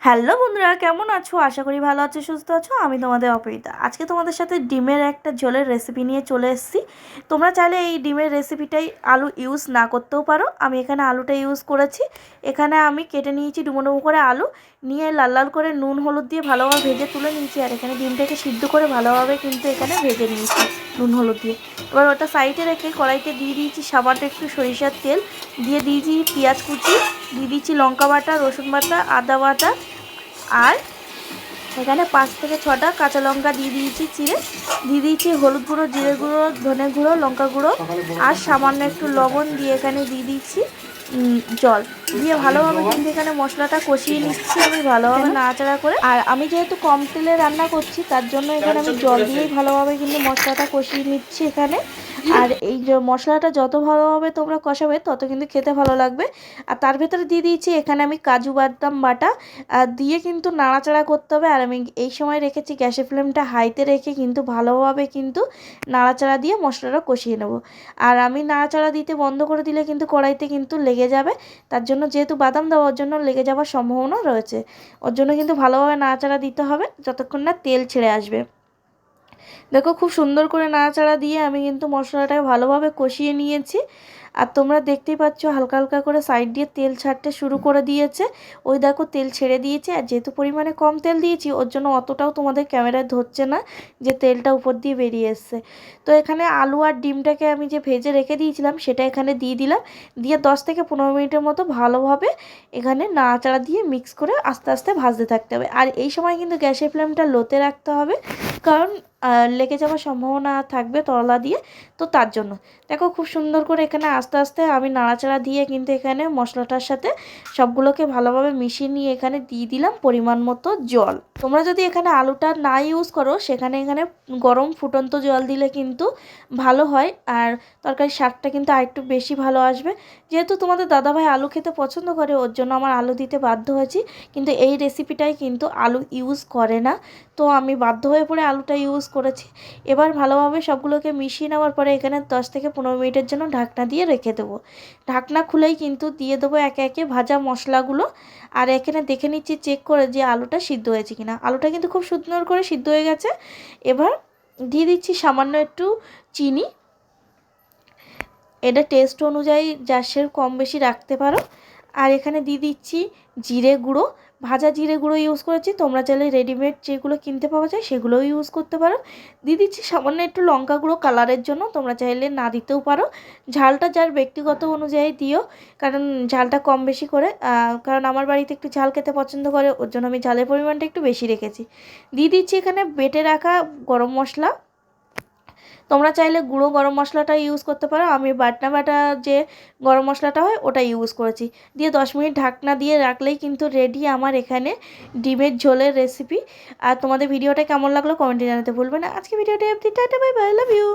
Hello বন্ধুরা, কেমন আছো? আশা করি ভালো আছো, সুস্থ আছো। আমি তোমাদের অপরিতা। আজকে তোমাদের সাথে ডিমের একটা ঝোলের রেসিপি নিয়ে চলে এসেছি। তোমরা চাইলে এই ডিমের রেসিপিটাই আলু ইউজ না করতেও পারো। আমি এখানে আলুটা ইউজ করেছি। এখানে আমি কেটে নিয়েছি ডুমো ডুমো করে আলু, নিয়ে লাল লাল করে নুন হলুদ দিয়ে ভালোভাবে ভেজে তুলে নিয়েছি। আর এখানে ডিমটাকে সিদ্ধ করে ভালোভাবে কিন্তু এখানে ভেজে নিয়েছি নুন হলুদ দিয়ে। এবার ওটা সাইডে রেখে কড়াইতে দিয়ে দিয়েছি সামান্য একটু সরিষার তেল, দিয়ে দিয়েছি পেঁয়াজ কুচি, দিয়ে দিচ্ছি লঙ্কা বাটা, রসুন বাটা, আদা বাটা, আর এখানে 5 থেকে 6টা কাঁচা লঙ্কা দিয়ে দিয়েছি চিড়ে, দিয়ে দিয়েছি হলুদ গুঁড়ো, জিরে গুঁড়ো, ধনে গুঁড়ো, লঙ্কা গুঁড়ো, আর সামান্য একটু লবণ দিয়ে এখানে দিয়ে দিচ্ছি জল দিয়ে ভালোভাবে কিন্তু এখানে মশলাটা কষিয়ে নিচ্ছি আমি ভালোভাবে নাড়াচাড়া করে। আর আমি যেহেতু কম তেলে রান্না করছি তার জন্য এখানে আমি জল দিয়েই ভালোভাবে কিন্তু মশলাটা কষিয়ে নিচ্ছি এখানে। আর এই যে মশলাটা যত ভালোভাবে তোমরা কষাবে তত কিন্তু খেতে ভালো লাগবে। আর তার ভেতরে দিয়ে দিয়েছি এখানে আমি কাজু বাদাম বাটা, দিয়ে কিন্তু নাড়াচাড়া করতে হবে। আর আমি এই সময় রেখেছি গ্যাসের ফ্লেমটা হাইতে রেখে কিন্তু ভালোভাবে কিন্তু নাড়াচাড়া দিয়ে মশলাটা কষিয়ে নেব। আর আমি নাড়াচাড়া দিতে বন্ধ করে দিলে কিন্তু কড়াইতে কিন্তু লেগে যাবে। তার জন্য যেহেতু বাদাম দেওয়ার জন্য লেগে যাওয়ার সম্ভাবনা রয়েছে, ওর জন্য কিন্তু ভালোভাবে নাড়াচাড়া দিতে হবে যতক্ষণ না তেল ছেড়ে আসবে। দেখো খুব সুন্দর করে নাড়াচাড়া দিয়ে আমি কিন্তু মশলাটাকে ভালোভাবে কষিয়ে নিয়েছি। আর তোমরা দেখতেই পাচ্ছ হালকা হালকা করে সাইড দিয়ে তেল ছাড়তে শুরু করে দিয়েছে। ওই দেখো তেল ছেড়ে দিয়েছে। আর যেহেতু পরিমাণে কম তেল দিয়েছি ওর জন্য অতটাও তোমাদের ক্যামেরায় ধরছে না যে তেলটা উপর দিয়ে বেরিয়ে এসছে। তো এখানে আলু আর ডিমটাকে আমি যে ভেজে রেখে দিয়েছিলাম সেটা এখানে দিয়ে দিলাম, দিয়ে 10 থেকে 15 মিনিটের মতো ভালোভাবে এখানে নাড়াচাড়া দিয়ে মিক্স করে আস্তে আস্তে ভাজতে থাকতে হবে। আর এই সময় কিন্তু গ্যাসের ফ্লেমটা লোতে রাখতে হবে, কারণ লেগে যাওয়ার সম্ভাবনা থাকবে তলা দিয়ে। তো তার জন্য দেখো খুব সুন্দর করে এখানে আস্তে আস্তে আমি নাড়াচাড়া দিয়ে কিন্তু এখানে মশলাটার সাথে সবগুলোকে ভালোভাবে মিশিয়ে নিয়ে এখানে দিয়ে দিলাম পরিমাণ মতো জল। তোমরা যদি এখানে আলুটা না ইউজ করো সেখানে এখানে গরম ফুটন্ত জল দিলে কিন্তু ভালো হয়, আর তরকারির স্বাদটা কিন্তু আরেকটু বেশি ভালো আসবে। যেহেতু তোমাদের দাদাভাই আলু খেতে পছন্দ করে ওর জন্য আমার আলু দিতে বাধ্য হয়েছি, কিন্তু এই রেসিপিটাই কিন্তু আলু ইউজ করে না, তো আমি বাধ্য হয়ে পড়ে আলুটা ইউজ করেছি। এবার ভালোভাবে সবগুলোকে মিশিয়ে নেওয়ার পরে এখানে 10 থেকে 15 মিনিটের জন্য ঢাকনা দিয়ে রেখে দেবো। ঢাকনা খুলেই কিন্তু দিয়ে দেবো একে একে ভাজা মশলাগুলো। আর এখানে দেখে নিচ্ছি চেক করে যে আলুটা সিদ্ধ হয়েছে কিনা। আলুটা কিন্তু খুব সুন্দর করে সিদ্ধ হয়ে গেছে। এবার দিয়ে দিচ্ছি সামান্য একটু চিনি, এটা টেস্ট অনুযায়ী যার কম বেশি রাখতে পারো। আর এখানে দিয়ে দিচ্ছি জিরে গুঁড়ো, ভাজা জিরে গুঁড়ো ইউজ করেছি, তোমরা চাইলে রেডিমেড যেগুলো কিনতে পাওয়া যায় সেগুলোও ইউজ করতে পারো। দিয়ে দিচ্ছি সামান্য একটু লঙ্কা গুঁড়ো কালারের জন্য, তোমরা চাইলে না দিতেও পারো। ঝালটা যার ব্যক্তিগত অনুযায়ী দিও, কারণ ঝালটা কম বেশি করে, কারণ আমার বাড়িতে একটু ঝাল খেতে পছন্দ করে ওর জন্য আমি ঝালের পরিমাণটা একটু বেশি রেখেছি। দিয়ে দিচ্ছি এখানে বেটে রাখা গরম মশলা, তোমরা চাইলে গুঁড়ো গরম মশলাটা ইউজ করতে পারো, আমি বাটনা বাটা যে গরম মশলাটা হয় ওটা ইউজ করেছি। দিয়ে 10 মিনিট ঢাকনা দিয়ে রাখলেই কিন্তু রেডি আমার এখানে ডিমের ঝোলের রেসিপি। আর তোমাদের ভিডিওটা কেমন লাগলো কমেন্টে জানাতে ভুলবে না। আজকে ভিডিওটা অবধি, tata, bye bye, love you.